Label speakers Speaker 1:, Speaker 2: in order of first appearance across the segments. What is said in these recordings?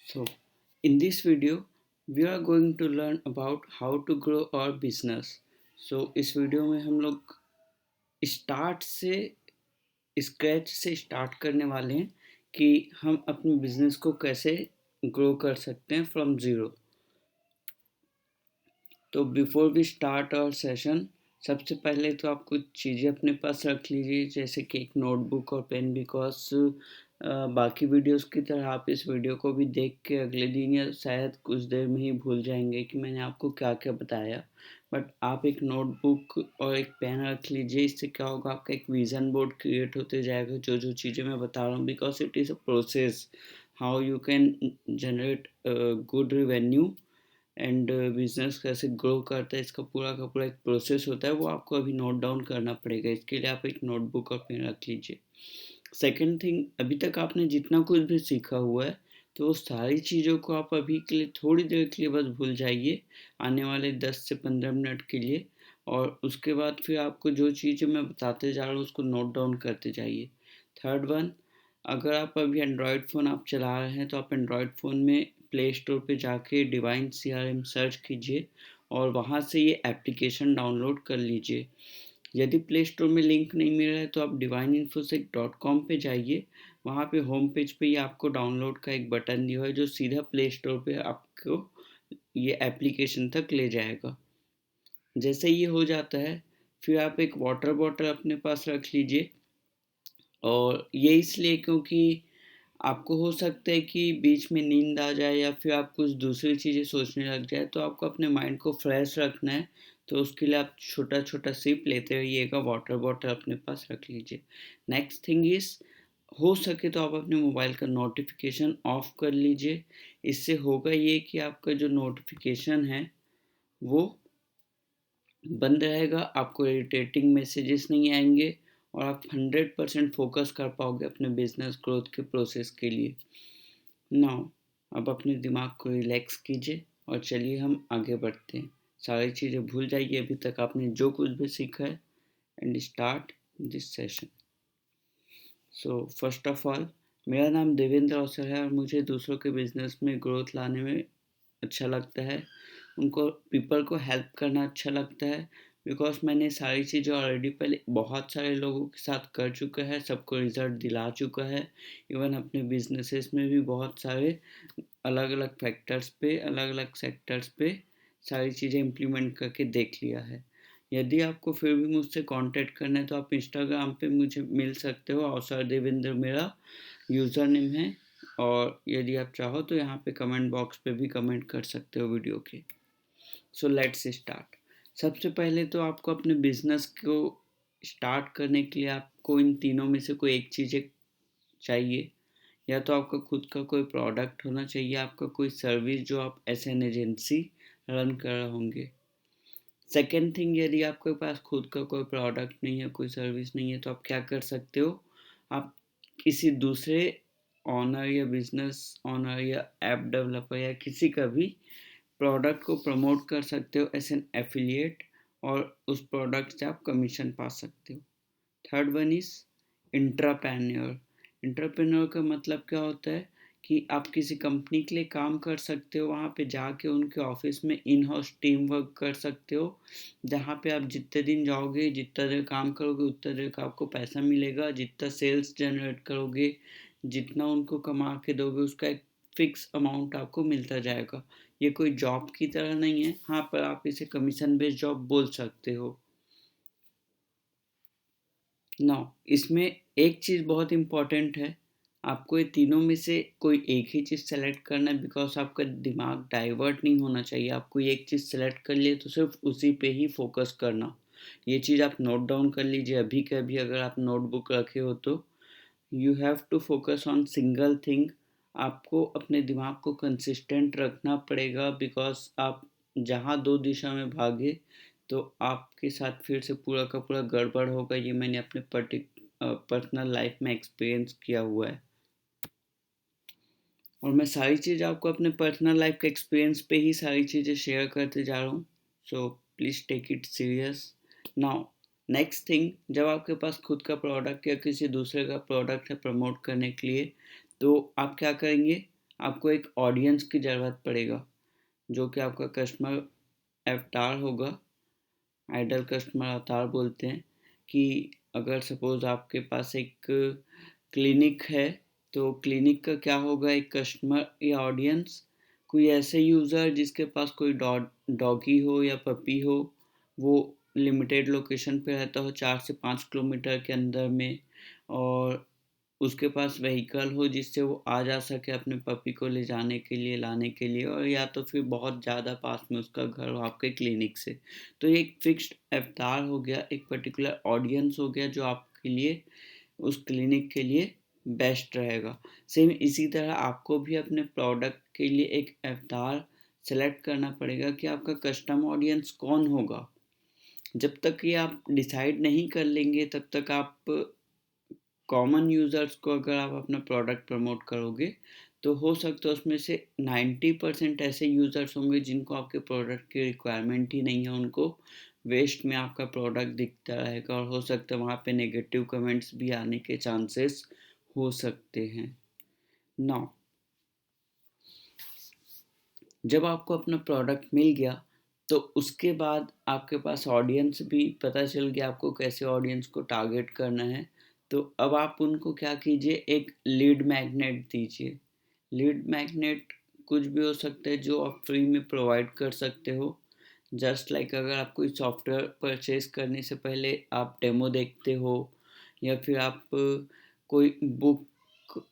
Speaker 1: So, in this video, we are going to learn about how to grow our business. So, इस video में हम लोग start से scratch से start करने वाले हैं कि हम अपने बिजनेस को कैसे ग्रो कर सकते हैं फ्रॉम ज़ीरो। तो before we start our session, सबसे पहले तो आप कुछ चीज़ें अपने पास रख लीजिए, जैसे कि एक नोटबुक और पेन, बिकॉज बाकी वीडियोस की तरह आप इस वीडियो को भी देख के अगले दिन या शायद कुछ देर में ही भूल जाएंगे कि मैंने आपको क्या क्या बताया। बट आप एक नोटबुक और एक पेन रख लीजिए। इससे क्या होगा, आपका एक विजन बोर्ड क्रिएट होते जाएगा, जो जो चीज़ें मैं बता रहा हूँ, because it is a process how you can generate good revenue and business कैसे ग्रो करता है। इसका पूरा का पूरा एक प्रोसेस होता है, वो आपको अभी नोट डाउन करना पड़ेगा। इसके लिए आप एक नोटबुक और पेन रख लीजिए। सेकंड थिंग, अभी तक आपने जितना कुछ भी सीखा हुआ है, तो वो सारी चीज़ों को आप अभी के लिए थोड़ी देर के लिए बस भूल जाइए, आने वाले 10 से 15 मिनट के लिए। और उसके बाद फिर आपको जो चीज़ें मैं बताते जा रहा हूँ उसको नोट डाउन करते जाइए। थर्ड वन, अगर आप अभी एंड्रॉयड फ़ोन आप चला रहे हैं, तो आप एंड्रॉयड फ़ोन में प्ले स्टोर पे जाके डिवाइन CRM सर्च कीजिए और वहाँ से ये एप्लीकेशन डाउनलोड कर लीजिए। यदि प्ले स्टोर में लिंक नहीं मिल रहा है, तो आप divineinfosec.com पे जाइए। वहाँ पे होम पेज पे ही आपको डाउनलोड का एक बटन दिया है, जो सीधा प्ले स्टोर पे आपको ये एप्लीकेशन तक ले जाएगा। जैसे ये हो जाता है, फिर आप एक वाटर बॉटल अपने पास रख लीजिए। और ये इसलिए क्योंकि आपको हो सकता है कि बीच में नींद आ जाए या फिर आप कुछ दूसरी चीज़ें सोचने लग जाए, तो आपको अपने माइंड को फ्रेश रखना है। तो उसके लिए आप छोटा छोटा सिप लेते रहिएगा, वाटर बॉटल अपने पास रख लीजिए। नेक्स्ट थिंग इज़, हो सके तो आप अपने मोबाइल का नोटिफिकेशन ऑफ कर लीजिए। इससे होगा ये कि आपका जो नोटिफिकेशन है वो बंद रहेगा, आपको इरिटेटिंग मैसेजेस नहीं आएंगे और आप 100% फोकस कर पाओगे अपने बिजनेस ग्रोथ के प्रोसेस के लिए। नाउ, अब अपने दिमाग को रिलैक्स कीजिए और चलिए हम आगे बढ़ते हैं। सारी चीज़ें भूल जाइए अभी तक आपने जो कुछ भी सीखा है, and start this session. So first of all, मेरा नाम देवेंद्र अवसर है और मुझे दूसरों के बिजनेस में ग्रोथ लाने में अच्छा लगता है। उनको पीपल को हेल्प करना अच्छा लगता है, बिकॉज मैंने सारी चीज़ें ऑलरेडी पहले बहुत सारे लोगों के साथ कर चुका है, सबको रिजल्ट दिला चुका है। इवन अपने बिजनेसेस में भी बहुत सारे अलग अलग फैक्टर्स पे, अलग अलग सेक्टर्स पे सारी चीज़ें इम्प्लीमेंट करके देख लिया है। यदि आपको फिर भी मुझसे कांटेक्ट करना है, तो आप इंस्टाग्राम पे मुझे मिल सकते हो। अवसर देवेंद्र मेरा यूज़र नेम है। और यदि आप चाहो तो यहाँ पे कमेंट बॉक्स पे भी कमेंट कर सकते हो वीडियो के। So let's start. सबसे पहले तो आपको अपने बिजनेस को स्टार्ट करने के लिए आपको इन तीनों में से कोई एक चीज़ें चाहिए। या तो आपका खुद का कोई प्रोडक्ट होना चाहिए, आपका कोई सर्विस जो आप एज एन एजेंसी रन कर रहे होंगे। सेकेंड थिंग, यदि आपके पास खुद का कोई प्रोडक्ट नहीं है, कोई सर्विस नहीं है, तो आप क्या कर सकते हो, आप किसी दूसरे ऑनर या बिजनेस ऑनर या ऐप डेवलपर या किसी का भी प्रोडक्ट को प्रमोट कर सकते हो एज एन एफिलिएट, और उस प्रोडक्ट से आप कमीशन पा सकते हो। Third one is intrapreneur. Intrapreneur का मतलब क्या होता है कि आप किसी कंपनी के लिए काम कर सकते हो, वहाँ पे जाके उनके ऑफिस में इन हाउस टीम वर्क कर सकते हो, जहाँ पे आप जितने दिन जाओगे, जितना देर काम करोगे, उतना देर का आपको पैसा मिलेगा। जितना सेल्स जनरेट करोगे, जितना उनको कमा के दोगे, उसका एक फिक्स अमाउंट आपको मिलता जाएगा। ये कोई जॉब की तरह नहीं है, हाँ, पर आप इसे कमीशन बेस्ड जॉब बोल सकते हो। नौ, इसमें एक चीज़ बहुत इम्पॉर्टेंट है, आपको ये तीनों में से कोई एक ही चीज़ सेलेक्ट करना है, बिकॉज आपका दिमाग डाइवर्ट नहीं होना चाहिए। आप कोई एक चीज़ सेलेक्ट कर लिए तो सिर्फ उसी पे ही फोकस करना। ये चीज़ आप नोट डाउन कर लीजिए अभी के अभी, अगर आप नोटबुक रखे हो तो। You have to focus on single thing. आपको अपने दिमाग को कंसिस्टेंट रखना पड़ेगा, बिकॉज आप जहाँ दो दिशा में भागे तो आपके साथ फिर से पूरा का पूरा गड़बड़ होगा। ये मैंने अपने पर्सनल लाइफ में एक्सपीरियंस किया हुआ है, और मैं सारी चीज़ आपको अपने पर्सनल लाइफ के एक्सपीरियंस पे ही सारी चीज़ें शेयर करते जा रहा हूँ। So please take it serious. Now, next thing, जब आपके पास खुद का प्रोडक्ट या किसी दूसरे का प्रोडक्ट है प्रमोट करने के लिए, तो आप क्या करेंगे, आपको एक ऑडियंस की ज़रूरत पड़ेगा, जो कि आपका कस्टमर अवतार होगा। आइडल कस्टमर अवतार बोलते हैं कि अगर सपोज़ आपके पास एक क्लिनिक है, तो क्लिनिक का क्या होगा, एक कस्टमर या ऑडियंस, कोई ऐसे यूज़र जिसके पास कोई डॉगी हो या पपी हो, वो लिमिटेड लोकेशन पे रहता हो 4 से 5 किलोमीटर के अंदर में, और उसके पास व्हीकल हो जिससे वो आ जा सके अपने पपी को ले जाने के लिए, लाने के लिए, और या तो फिर बहुत ज़्यादा पास में उसका घर हो आपके क्लिनिक से। तो ये एक फिक्स्ड अवतार हो गया, एक पर्टिकुलर ऑडियंस हो गया जो आपके लिए, उस क्लिनिक के लिए बेस्ट रहेगा। सेम इसी तरह आपको भी अपने प्रोडक्ट के लिए एक अवतार सेलेक्ट करना पड़ेगा कि आपका कस्टम ऑडियंस कौन होगा। जब तक ये आप डिसाइड नहीं कर लेंगे, तब तक आप कॉमन यूज़र्स को अगर आप अपना प्रोडक्ट प्रमोट करोगे, तो हो सकता है उसमें से 90% ऐसे यूज़र्स होंगे जिनको आपके प्रोडक्ट की रिक्वायरमेंट ही नहीं है, उनको वेस्ट में आपका प्रोडक्ट दिखता रहेगा, और हो सकता है वहाँ पे नेगेटिव कमेंट्स भी आने के चांसेस हो सकते हैं। नाउ जब आपको अपना प्रोडक्ट मिल गया, तो उसके बाद आपके पास ऑडियंस भी पता चल गया आपको कैसे ऑडियंस को टारगेट करना है। तो अब आप उनको क्या कीजिए, एक लीड मैग्नेट दीजिए। लीड मैग्नेट कुछ भी हो सकता है जो आप फ्री में प्रोवाइड कर सकते हो। जस्ट लाइक अगर आप कोई सॉफ्टवेयर परचेज करने से पहले आप डेमो देखते हो, या फिर आप कोई बुक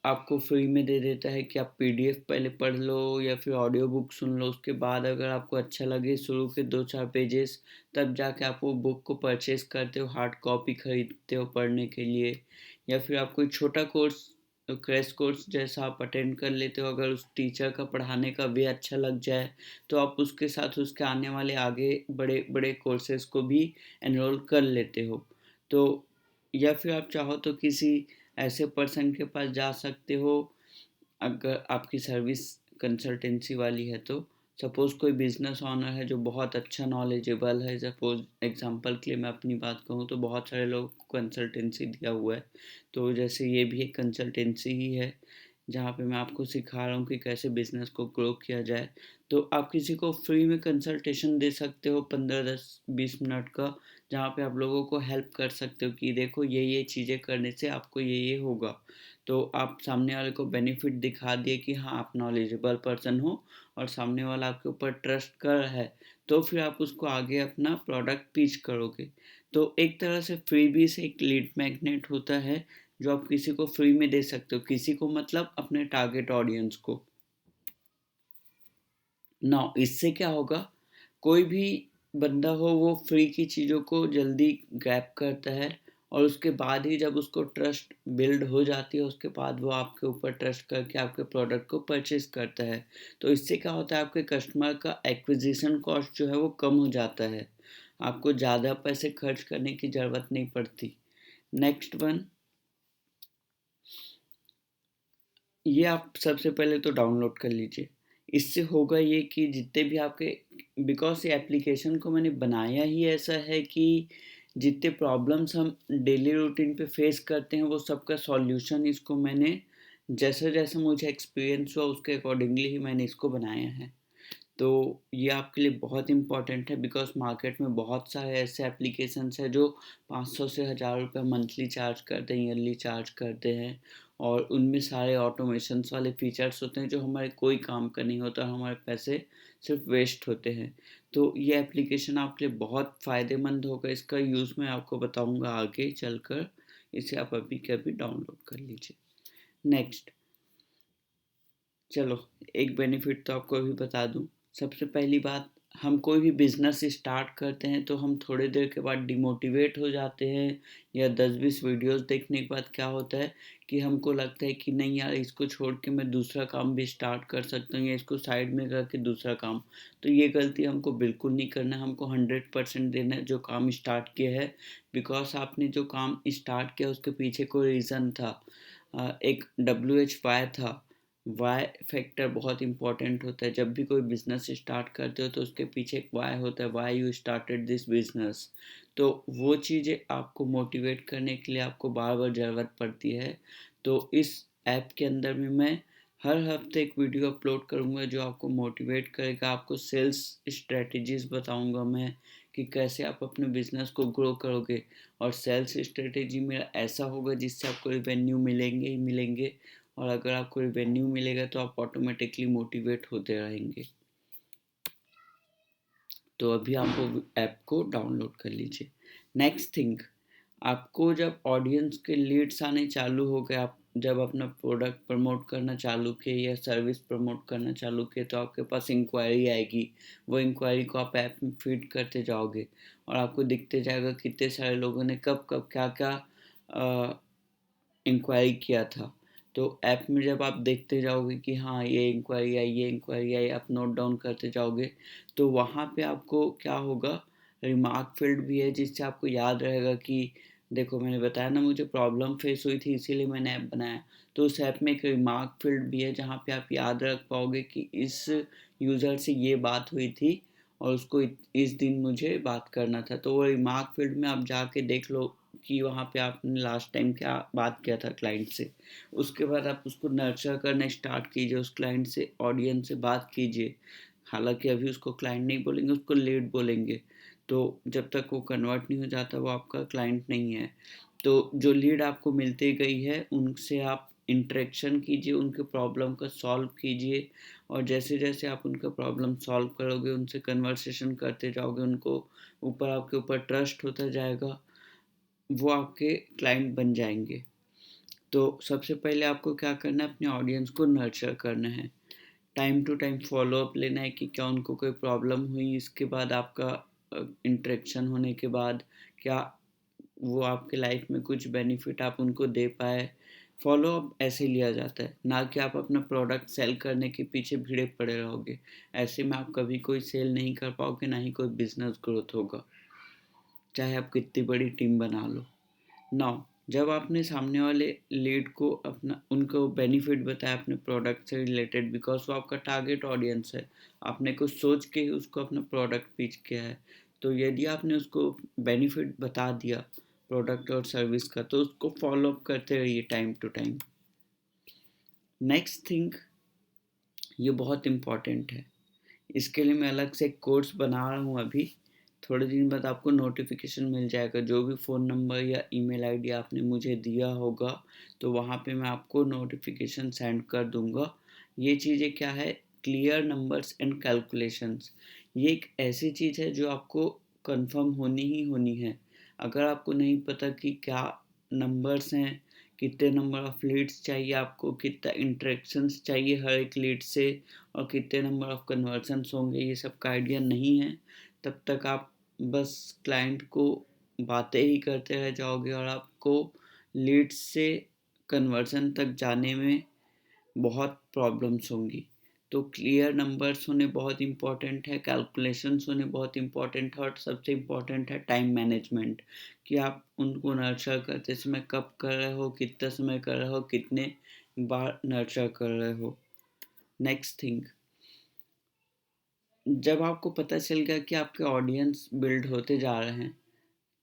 Speaker 1: आपको फ्री में दे देता है कि आप पीडीएफ पहले पढ़ लो या फिर ऑडियो बुक सुन लो, उसके बाद अगर आपको अच्छा लगे शुरू के 2-4 पेजेस, तब जाके आप वो बुक को परचेज करते हो, हार्ड कॉपी खरीदते हो पढ़ने के लिए। या फिर आप कोई छोटा कोर्स, क्रैश कोर्स जैसा आप अटेंड कर लेते हो, अगर उस टीचर का पढ़ाने का वे अच्छा लग जाए, तो आप उसके साथ उसके आने वाले आगे बड़े बड़े कोर्सेज को भी एनरोल कर लेते हो। तो या फिर आप चाहो तो किसी ऐसे पर्सन के पास जा सकते हो, अगर आपकी सर्विस कंसल्टेंसी वाली है तो। सपोज़ कोई बिजनेस ओनर है जो बहुत अच्छा नॉलेजेबल है, सपोज़ एग्जांपल के लिए मैं अपनी बात कहूँ तो बहुत सारे लोग कंसल्टेंसी दिया हुआ है, तो जैसे ये भी एक कंसल्टेंसी ही है, जहाँ पे मैं आपको सिखा रहा हूँ कि कैसे बिजनेस को ग्रो किया जाए। तो आप किसी को फ्री में कंसल्टेशन दे सकते हो 15-10-20 मिनट का, जहाँ पे आप लोगों को हेल्प कर सकते हो कि देखो ये चीज़ें करने से आपको ये होगा। तो आप सामने वाले को बेनिफिट दिखा दिए कि हाँ आप नॉलेजेबल पर्सन हो, और सामने वाला आपके ऊपर ट्रस्ट कर है, तो फिर आप उसको आगे अपना प्रोडक्ट पिच करोगे। तो एक तरह से फ्रीबी से एक लीड मैग्नेट होता है जो आप किसी को फ्री में दे सकते हो, किसी को मतलब अपने टारगेट ऑडियंस को। ना इससे क्या होगा, कोई भी बंदा हो वो फ्री की चीज़ों को जल्दी ग्रैब करता है, और उसके बाद ही जब उसको ट्रस्ट बिल्ड हो जाती है, उसके बाद वो आपके ऊपर ट्रस्ट करके आपके प्रोडक्ट को परचेज करता है। तो इससे क्या होता है, आपके कस्टमर का एक्विजिशन कॉस्ट जो है वो कम हो जाता है, आपको ज़्यादा पैसे खर्च करने की ज़रूरत नहीं पड़ती। नेक्स्ट वन, ये आप सबसे पहले तो डाउनलोड कर लीजिए। इससे होगा ये कि जितने भी आपके, बिकॉज़ ये एप्लीकेशन को मैंने बनाया ही ऐसा है कि जितने प्रॉब्लम्स हम डेली रूटीन पे फेस करते हैं वो सबका सॉल्यूशन इसको मैंने, जैसा-जैसा मुझे एक्सपीरियंस हुआ उसके अकॉर्डिंगली ही मैंने इसको बनाया है। तो ये आपके लिए बहुत इम्पोर्टेंट है, बिकॉज़ मार्केट में बहुत सारे ऐसे एप्लीकेशंस हैं जो 500 से ₹1000 मंथली चार्ज करते हैं, ईयरली चार्ज करते हैं, और उनमें सारे ऑटोमेशंस वाले फीचर्स होते हैं जो हमारे कोई काम का नहीं होता, हमारे पैसे सिर्फ वेस्ट होते हैं। तो ये एप्लीकेशन आपके लिए बहुत फ़ायदेमंद होगा, इसका यूज़ मैं आपको बताऊँगा आगे चलकर, इसे आप अभी के अभी डाउनलोड कर लीजिए। नेक्स्ट, चलो एक बेनिफिट तो आपको अभी बता दूं। सबसे पहली बात, हम कोई भी बिजनेस स्टार्ट करते हैं तो हम थोड़ी देर के बाद डिमोटिवेट हो जाते हैं, या 10-20 वीडियोस देखने के बाद क्या होता है कि हमको लगता है कि नहीं यार इसको छोड़ के मैं दूसरा काम भी स्टार्ट कर सकता हूँ, या इसको साइड में करके दूसरा काम। तो ये गलती हमको बिल्कुल नहीं करना है, हमको 100% देना है जो काम स्टार्ट किया है, बिकॉज आपने जो काम स्टार्ट किया उसके पीछे कोई रीज़न था, एक WHY था। वाई फैक्टर बहुत इंपॉर्टेंट होता है, जब भी कोई बिजनेस स्टार्ट करते हो तो उसके पीछे एक वाई होता है, why you started this business. तो वो चीज़ें आपको मोटिवेट करने के लिए आपको बार बार ज़रूरत पड़ती है। तो इस ऐप के अंदर में मैं हर हफ्ते एक वीडियो अपलोड करूँगा जो आपको मोटिवेट करेगा, आपको सेल्स स्ट्रैटेजीज़ बताऊँगा मैं कि कैसे आप अपने बिज़नेस को ग्रो करोगे। और सेल्स स्ट्रैटेजी मेरा ऐसा होगा जिससे आपको रिवेन्यू मिलेंगे ही मिलेंगे, और अगर आपको रिवेन्यू मिलेगा तो आप ऑटोमेटिकली मोटिवेट होते रहेंगे। तो अभी आप वो ऐप को डाउनलोड कर लीजिए। नेक्स्ट थिंग, आपको जब ऑडियंस के लीड्स आने चालू हो गए, आप जब अपना प्रोडक्ट प्रमोट करना चालू किए या सर्विस प्रमोट करना चालू किए, तो आपके पास इंक्वायरी आएगी। वो इंक्वायरी को आप ऐप में फीड करते जाओगे और आपको दिखते जाएगा कितने सारे लोगों ने कब कब क्या क्या इंक्वायरी किया था। तो ऐप में जब आप देखते जाओगे कि हाँ ये इंक्वायरी आई, ये इंक्वायरी आई, आप नोट डाउन करते जाओगे, तो वहाँ पे आपको क्या होगा, रिमार्क फील्ड भी है जिससे आपको याद रहेगा कि देखो मैंने बताया ना मुझे प्रॉब्लम फेस हुई थी इसीलिए मैंने ऐप बनाया। तो उस ऐप में एक रिमार्क फील्ड भी है जहाँ पे आप याद रख पाओगे कि इस यूज़र से ये बात हुई थी और उसको इस दिन मुझे बात करना था। तो वो रिमार्क फील्ड में आप जाके देख लो कि वहाँ पे आपने लास्ट टाइम क्या बात किया था क्लाइंट से। उसके बाद आप उसको नर्चर करना स्टार्ट कीजिए, उस क्लाइंट से, ऑडियंस से बात कीजिए। हालांकि अभी उसको क्लाइंट नहीं बोलेंगे, उसको लीड बोलेंगे। तो जब तक वो कन्वर्ट नहीं हो जाता वो आपका क्लाइंट नहीं है। तो जो लीड आपको मिलती गई है उनसे आप इंटरेक्शन कीजिए, उनके प्रॉब्लम का सॉल्व कीजिए, और जैसे जैसे आप उनका प्रॉब्लम सॉल्व करोगे, उनसे कन्वर्सेशन करते जाओगे, उनको ऊपर आपके ऊपर ट्रस्ट होता जाएगा, वो आपके क्लाइंट बन जाएंगे। तो सबसे पहले आपको क्या करना है, अपने ऑडियंस को नर्चर करना है। Time to time follow up लेना है कि क्या उनको कोई प्रॉब्लम हुई, इसके बाद आपका इंटरेक्शन होने के बाद क्या वो आपके लाइफ में कुछ बेनिफिट आप उनको दे पाए। फॉलो अप ऐसे लिया जाता है, ना कि आप अपना प्रोडक्ट सेल करने के पीछे भिड़े पड़े रहोगे। ऐसे में आप कभी कोई सेल नहीं कर पाओगे, ना ही कोई बिजनेस ग्रोथ होगा, चाहे आप कितनी बड़ी टीम बना लो। नाउ, जब आपने सामने वाले लीड को अपना उनको बेनिफिट बताया अपने प्रोडक्ट से रिलेटेड, बिकॉज वो आपका टारगेट ऑडियंस है, आपने कुछ सोच के ही उसको अपना प्रोडक्ट पिच किया है। तो यदि आपने उसको बेनिफिट बता दिया प्रोडक्ट और सर्विस का, तो उसको फॉलो अप करते रहिए time to time. Next thing, ये बहुत इम्पॉर्टेंट है, इसके लिए मैं अलग से एक कोर्स बना रहा हूँ अभी। थोड़े दिन बाद आपको नोटिफिकेशन मिल जाएगा, जो भी फ़ोन नंबर या ईमेल आईडी आपने मुझे दिया होगा तो वहाँ पे मैं आपको नोटिफिकेशन सेंड कर दूँगा। ये चीज़ें क्या है, क्लियर नंबर्स एंड कैलकुलेशंस। ये एक ऐसी चीज़ है जो आपको कंफर्म होनी ही होनी है। अगर आपको नहीं पता कि क्या नंबर्स हैं, कितने नंबर ऑफ लीड्स चाहिए आपको, कितना इंटरेक्शंस चाहिए हर एक लीड से, और कितने नंबर ऑफ कन्वर्जन्स होंगे, ये सब का आइडिया नहीं है, तब तक आप बस क्लाइंट को बातें ही करते रह जाओगे और आपको लीड्स से कन्वर्जन तक जाने में बहुत प्रॉब्लम्स होंगी। तो क्लियर नंबर्स होने बहुत इंपॉर्टेंट है, कैलकुलेशंस होने बहुत इंपॉर्टेंट है, और सबसे इम्पॉर्टेंट है टाइम मैनेजमेंट, कि आप उनको नर्चर करते समय कब कर रहे हो, कितना समय कर रहे हो, कितने बार नर्चर कर रहे हो। नेक्स्ट थिंग, जब आपको पता चल गया कि आपके ऑडियंस बिल्ड होते जा रहे हैं,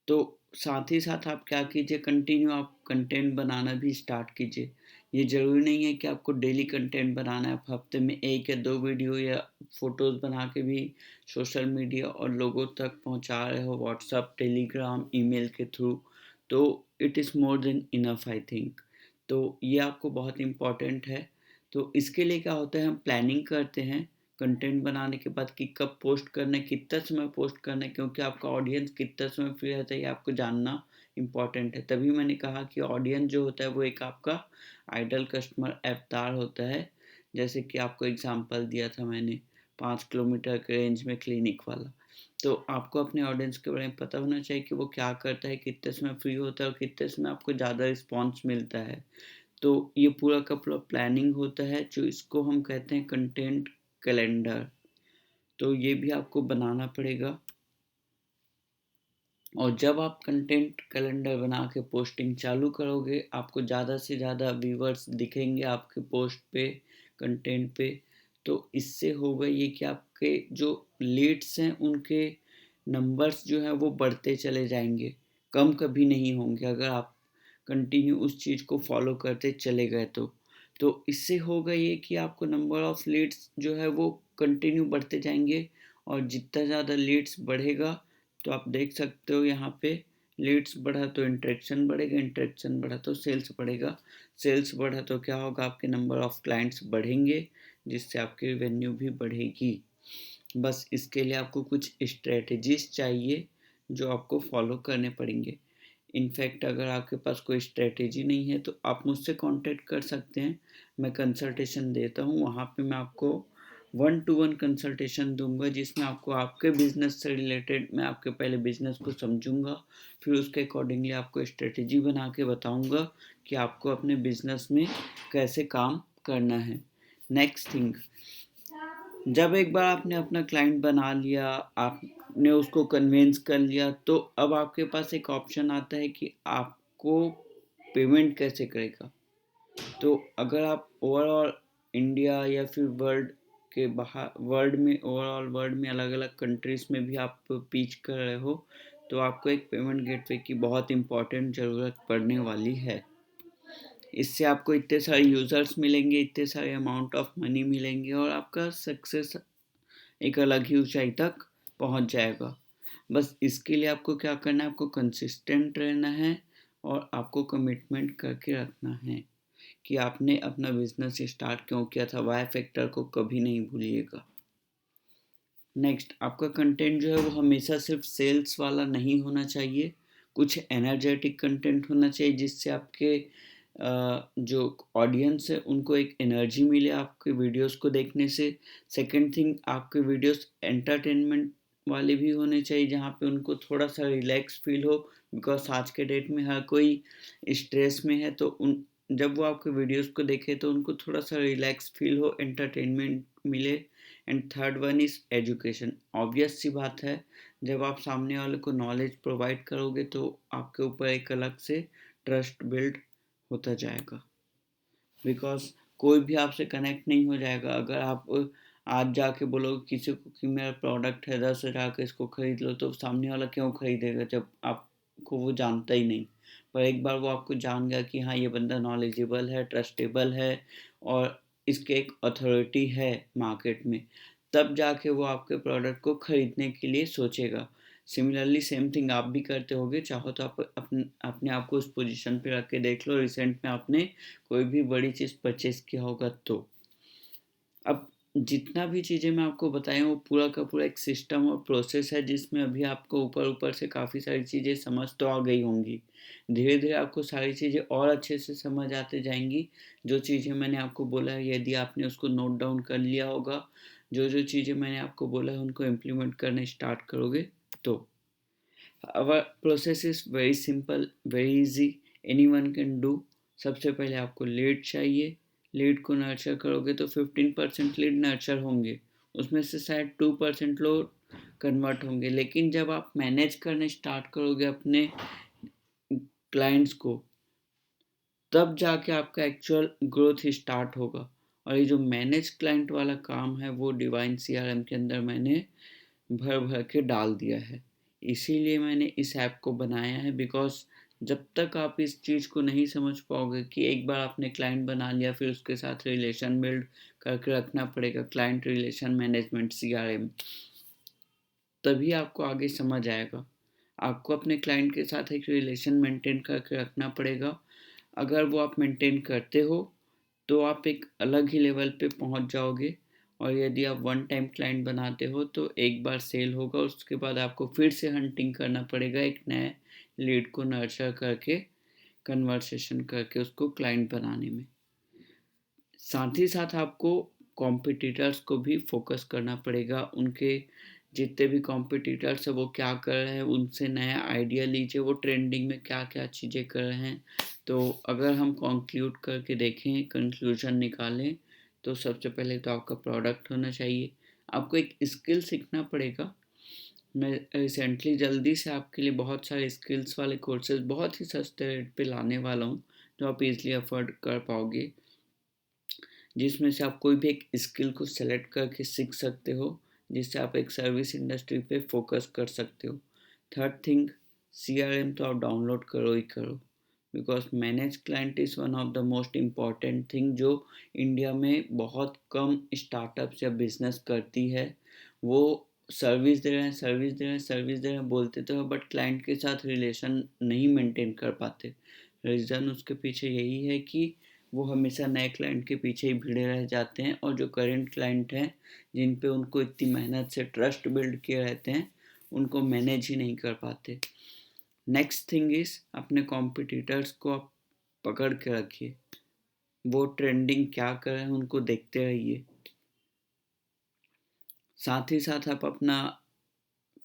Speaker 1: तो साथ ही साथ आप क्या कीजिए, कंटिन्यू आप कंटेंट बनाना भी स्टार्ट कीजिए। ये ज़रूरी नहीं है कि आपको डेली कंटेंट बनाना है, आप हफ्ते में 1 या 2 वीडियो या फ़ोटोज़ बना के भी सोशल मीडिया और लोगों तक पहुंचा रहे हो, व्हाट्सएप, टेलीग्राम, ईमेल के थ्रू, तो it is more than enough I think. तो ये आपको बहुत इम्पॉर्टेंट है। तो इसके लिए क्या होता है, हम प्लानिंग करते हैं कंटेंट बनाने के बाद कि कब पोस्ट करना है, कितना समय पोस्ट करना है, क्योंकि आपका ऑडियंस कितना समय फ्री रहता है ये आपको जानना इम्पॉर्टेंट है। तभी मैंने कहा कि ऑडियंस जो होता है वो एक आपका आइडल कस्टमर अवतार होता है। जैसे कि आपको एग्जांपल दिया था मैंने 5 किलोमीटर के रेंज में क्लिनिक वाला। तो आपको अपने ऑडियंस के बारे में पता होना चाहिए कि वो क्या करता है, कितने समय फ्री होता है और कितने समय आपको ज़्यादा रिस्पॉन्स मिलता है। तो ये पूरा का पूरा प्लानिंग होता है, जो इसको हम कहते हैं कंटेंट कैलेंडर। तो ये भी आपको बनाना पड़ेगा। और जब आप कंटेंट कैलेंडर बना के पोस्टिंग चालू करोगे, आपको ज़्यादा से ज़्यादा व्यूवर्स दिखेंगे आपके पोस्ट पे, कंटेंट पे। तो इससे होगा ये कि आपके जो लीड्स हैं उनके नंबर्स जो हैं वो बढ़ते चले जाएंगे, कम कभी नहीं होंगे, अगर आप कंटिन्यू उस चीज़ को फॉलो करते चले गए तो। तो इससे होगा ये कि आपको नंबर ऑफ़ लीड्स जो है वो कंटिन्यू बढ़ते जाएँगे, और जितना ज़्यादा लीड्स बढ़ेगा, तो आप देख सकते हो यहाँ पे लीड्स बढ़ा तो इंटरेक्शन बढ़ेगा, इंटरेक्शन बढ़ा तो सेल्स बढ़ेगा, सेल्स बढ़ा तो क्या होगा, आपके नंबर ऑफ़ क्लाइंट्स बढ़ेंगे, जिससे आपकी रेवेन्यू भी बढ़ेगी। बस इसके लिए आपको कुछ स्ट्रैटेजीज़ चाहिए जो आपको फॉलो करने पड़ेंगे। इनफैक्ट अगर आपके पास कोई स्ट्रैटेजी नहीं है तो आप मुझसे कांटेक्ट कर सकते हैं, मैं कंसल्टेशन देता हूँ। वहाँ पे मैं आपको 1 टू 1 कंसल्टेशन दूँगा, जिसमें आपको आपके बिज़नेस से रिलेटेड मैं आपके पहले बिज़नेस को समझूँगा, फिर उसके अकॉर्डिंगली आपको स्ट्रैटेजी बना के बताऊँगा कि आपको अपने बिज़नेस में कैसे काम करना है। नेक्स्ट थिंग, जब एक बार आपने अपना क्लाइंट बना लिया, आपने उसको कन्विंस कर लिया, तो अब आपके पास एक ऑप्शन आता है कि आपको पेमेंट कैसे करेगा। तो अगर आप ओवरऑल इंडिया या फिर वर्ल्ड के बाहर, वर्ल्ड में, ओवरऑल वर्ल्ड में अलग अलग कंट्रीज़ में भी आप पिच कर रहे हो, तो आपको एक पेमेंट गेटवे की बहुत इंपॉर्टेंट ज़रूरत पड़ने वाली है। इससे आपको इतने सारे यूज़र्स मिलेंगे, इतने सारे अमाउंट ऑफ मनी मिलेंगे, और आपका सक्सेस एक अलग ही ऊंचाई तक पहुंच जाएगा। बस इसके लिए आपको क्या करना है, आपको कंसिस्टेंट रहना है, और आपको कमिटमेंट करके रखना है कि आपने अपना बिजनेस स्टार्ट क्यों किया था। वाई फैक्टर को कभी नहीं भूलिएगा। नेक्स्ट, आपका कंटेंट जो है वो हमेशा सिर्फ सेल्स वाला नहीं होना चाहिए, कुछ एनर्जेटिक कंटेंट होना चाहिए, जिससे आपके जो ऑडियंस है उनको एक एनर्जी मिले आपके वीडियोस को देखने से। सेकंड थिंग, आपके वीडियोस एंटरटेनमेंट वाले भी होने चाहिए, जहाँ पे उनको थोड़ा सा रिलैक्स फील हो, बिकॉज आज के डेट में हर कोई स्ट्रेस में है, तो उन जब वो आपके वीडियोस को देखे तो उनको थोड़ा सा रिलैक्स फील हो, एंटरटेनमेंट मिले। And third one is education. Obvious सी बात है, जब आप सामने वाले को नॉलेज प्रोवाइड करोगे तो आपके ऊपर एक अलग से ट्रस्ट बिल्ड होता जाएगा, बिकॉज कोई भी आपसे कनेक्ट नहीं हो जाएगा अगर आप आज जाके बोलोगे किसी को कि मेरा प्रोडक्ट है 10,000 का, इसको खरीद लो, तो सामने वाला क्यों खरीदेगा जब आपको वो जानता ही नहीं। पर एक बार वो आपको जान गया कि हाँ, ये बंदा नॉलेजेबल है, ट्रस्टेबल है, और इसके एक अथॉरिटी है मार्केट में, तब जाके वो आपके प्रोडक्ट को खरीदने के लिए सोचेगा। सिमिलरली सेम थिंग आप भी करते होगे, चाहो तो आप अपने आप को उस पोजीशन पे रख के देख लो, रिसेंट में आपने कोई भी बड़ी चीज़ परचेस किया होगा तो। अब जितना भी चीज़ें मैं आपको बताई हूँ, वो पूरा का पूरा एक सिस्टम और प्रोसेस है, जिसमें अभी आपको ऊपर ऊपर से काफ़ी सारी चीज़ें समझ तो आ गई होंगी। धीरे धीरे आपको सारी चीज़ें और अच्छे से समझ आते जाएंगी। जो चीज़ें मैंने आपको बोला है, यदि आपने उसको नोट डाउन कर लिया होगा, जो जो चीज़ें मैंने आपको बोला है उनको इम्प्लीमेंट करने स्टार्ट करोगे, तो our process is very simple, very easy, anyone can do. सबसे पहले आपको लीड चाहिए। लीड को नर्चर करोगे तो 15% लीड नर्चर होंगे, उसमें से शायद 2% लोग कन्वर्ट होंगे। लेकिन जब आप मैनेज करने स्टार्ट करोगे अपने क्लाइंट्स को, तब जाके आपका एक्चुअल ग्रोथ स्टार्ट होगा। और ये जो मैनेज क्लाइंट वाला काम है, वो डिवाइन सीआरएम के अंदर मैंने भर भर के डाल दिया है। इसीलिए मैंने इस ऐप को बनाया है, बिकॉज जब तक आप इस चीज़ को नहीं समझ पाओगे कि एक बार आपने क्लाइंट बना लिया, फिर उसके साथ रिलेशन बिल्ड करके रखना पड़ेगा, क्लाइंट रिलेशन मैनेजमेंट सीआरएम, तभी आपको आगे समझ आएगा। आपको अपने क्लाइंट के साथ एक रिलेशन मेंटेन करके रखना पड़ेगा। अगर वो आप मेंटेन करते हो तो आप एक अलग ही लेवल पे पहुंच जाओगे। और यदि आप वन टाइम क्लाइंट बनाते हो तो एक बार सेल होगा, उसके बाद आपको फिर से हंटिंग करना पड़ेगा एक नए लीड को नर्चर करके, कन्वर्सेशन करके उसको क्लाइंट बनाने में। साथ ही साथ आपको कॉम्पिटिटर्स को भी फोकस करना पड़ेगा। उनके जितने भी कॉम्पिटिटर्स हैं वो क्या कर रहे हैं, उनसे नया आइडिया लीजिए, वो ट्रेंडिंग में क्या क्या चीज़ें कर रहे हैं। तो अगर हम कंक्लूड करके देखें, कंक्लूजन निकालें, तो सबसे पहले तो आपका प्रोडक्ट होना चाहिए। आपको एक स्किल सीखना पड़ेगा। मैं रिसेंटली जल्दी से आपके लिए बहुत सारे स्किल्स वाले कोर्सेज बहुत ही सस्ते रेट पे लाने वाला हूँ, जो आप इजीली अफोर्ड कर पाओगे, जिसमें से आप कोई भी एक स्किल को सेलेक्ट करके सीख सकते हो, जिससे आप एक सर्विस इंडस्ट्री पे फोकस कर सकते हो। थर्ड थिंग, सीआरएम तो आप डाउनलोड करो ही करो, because manage client is one of the most important thing जो इंडिया में बहुत कम स्टार्टअप्स या बिजनेस करती है। वो सर्विस दे रहे हैं, सर्विस दे रहे हैं, सर्विस दे रहे हैं बोलते तो है, बट क्लाइंट के साथ रिलेशन नहीं मेंटेन कर पाते। रीज़न उसके पीछे यही है कि वो हमेशा नए क्लाइंट के पीछे ही भिड़े रह जाते हैं, और जो करेंट क्लाइंट हैं जिन पे उनको इतनी मेहनत से ट्रस्ट बिल्ड किए रहते हैं, उनको मैनेज ही नहीं कर पाते। नेक्स्ट थिंग इज, अपने कॉम्पिटिटर्स को आप पकड़ के रखिए। वो ट्रेंडिंग क्या कर रहे हैं उनको देखते रहिए। साथ ही साथ आप अपना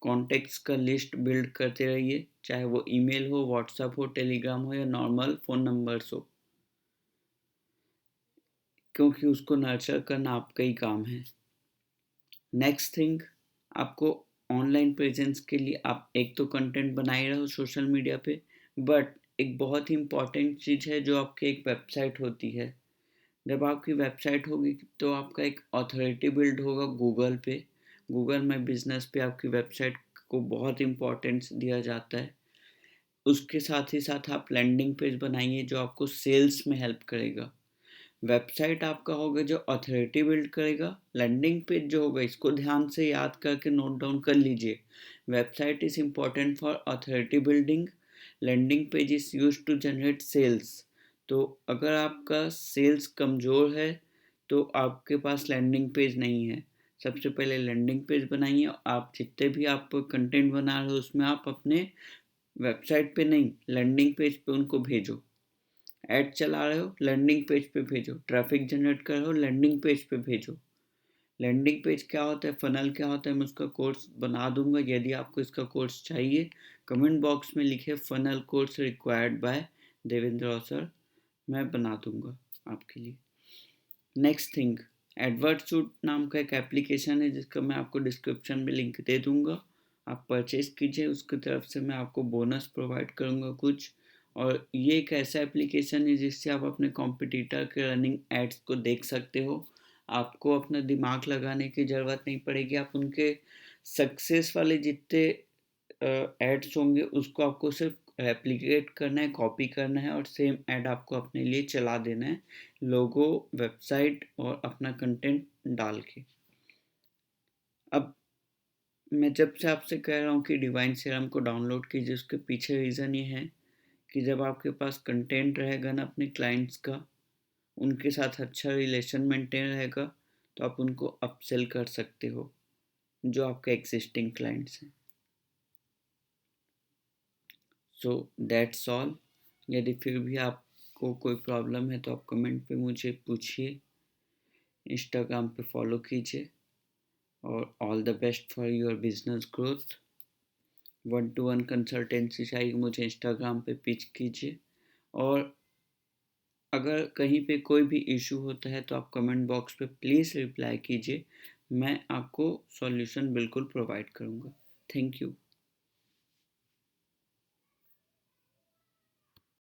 Speaker 1: कॉन्टेक्ट्स का लिस्ट बिल्ड करते रहिए, चाहे वो ईमेल हो, व्हाट्सएप हो, टेलीग्राम हो या नॉर्मल फ़ोन नंबर्स हो, क्योंकि उसको नर्चर करना आपका ही काम है। नेक्स्ट थिंग, आपको ऑनलाइन प्रेजेंस के लिए आप एक तो कंटेंट बनाए रहो सोशल मीडिया पे, बट एक बहुत ही इम्पॉर्टेंट चीज़ है जो आपकी एक वेबसाइट होती है। जब आपकी वेबसाइट होगी तो आपका एक ऑथोरिटी बिल्ड होगा गूगल पे। गूगल माई बिजनेस पे आपकी वेबसाइट को बहुत इम्पोर्टेंस दिया जाता है। उसके साथ ही साथ आप लैंडिंग पेज बनाइए जो आपको सेल्स में हेल्प करेगा। वेबसाइट आपका होगा जो अथॉरिटी बिल्ड करेगा। लैंडिंग पेज जो होगा, इसको ध्यान से याद करके नोट डाउन कर लीजिए। Website is important for authority building, landing page is use to generate sales. तो अगर आपका सेल्स कमज़ोर है तो आपके पास लैंडिंग पेज नहीं है। सबसे पहले लैंडिंग पेज बनाइए। आप जितने भी आप कंटेंट बना रहे हो उसमें आप अपने वेबसाइट पे नहीं, लैंडिंग पेज पे उनको भेजो। ऐड चला रहे हो, लैंडिंग पेज पे भेजो। ट्रैफिक जनरेट कर रहे हो, लैंडिंग पेज पे भेजो। लैंडिंग पेज क्या होता है, फनल क्या होता है, मैं उसका कोर्स बना दूंगा। यदि आपको इसका कोर्स चाहिए, कमेंट बॉक्स में लिखे funnel course required by Devendra sir, मैं बना दूंगा आपके लिए। नेक्स्ट थिंग, एडवर्डसूट नाम का एक एप्लीकेशन है जिसका मैं आपको डिस्क्रिप्शन में लिंक दे दूंगा। आप परचेज कीजिए, उसकी तरफ से मैं आपको बोनस प्रोवाइड करूंगा कुछ। और ये एक ऐसा एप्लीकेशन है जिससे आप अपने कॉम्पिटिटर के रनिंग एड्स को देख सकते हो। आपको अपना दिमाग लगाने की ज़रूरत नहीं पड़ेगी। आप उनके सक्सेस वाले जितने एड्स होंगे उसको आपको सिर्फ रेप्लिकेट करना है, कॉपी करना है और सेम ऐड आपको अपने लिए चला देना है, लोगो, वेबसाइट और अपना कंटेंट डाल के। अब मैं जब से आपसे कह रहा हूँ कि डिवाइन सीरम को डाउनलोड कीजिए, उसके पीछे रीज़न ये है कि जब आपके पास कंटेंट रहेगा ना अपने क्लाइंट्स का, उनके साथ अच्छा रिलेशन मेंटेन रहेगा, तो आप उनको अपसेल कर सकते हो जो आपके एग्जिस्टिंग क्लाइंट्स हैं। So that's all. यदि फिर भी आपको कोई प्रॉब्लम है तो आप कमेंट पे मुझे पूछिए, इंस्टाग्राम पे फॉलो कीजिए, और all the best for your business growth. 1-to-1 consultancy चाहिए मुझे, इंस्टाग्राम पे पिच कीजिए। और अगर कहीं पे कोई भी इशू होता है तो आप कमेंट बॉक्स पे प्लीज़ रिप्लाई कीजिए, मैं आपको सॉल्यूशन बिल्कुल प्रोवाइड करूँगा। Thank you.